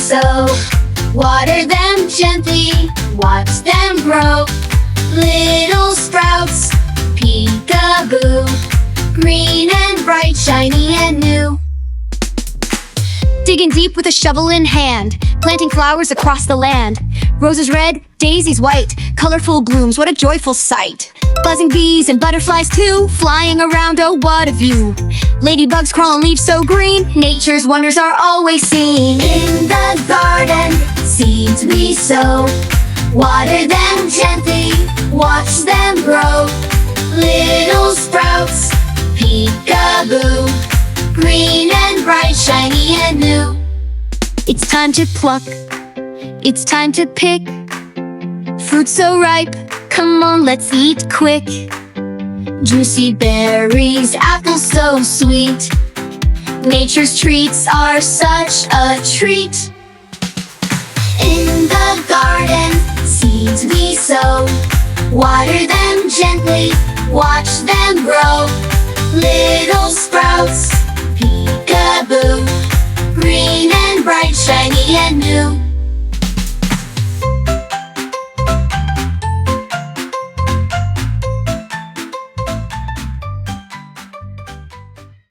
sow. Water them gently, watch them grow. Little sprouts, peek-a-boo, green and bright, shiny and new. Digging deep with a shovel in hand, planting flowers across the land. Roses red, daisies white, colorful blooms, what a joyful sight. Buzzing bees and butterflies too, flying around, oh what a view. Ladybugs crawl on leaves so green, nature's wonders are always seen. In the garden, seeds we sow. Water them gently, watch them grow. Little sprouts, peek-a-boo, green and bright, shiny and new. It's time to pluck, it's time to pick. Fruit so ripe, come on, let's eat quick. Juicy berries, apples so sweet. Nature's treats are such a treat. In the garden, seeds we sow. Water them gently, watch them grow. Little sprouts, peek-a-boo,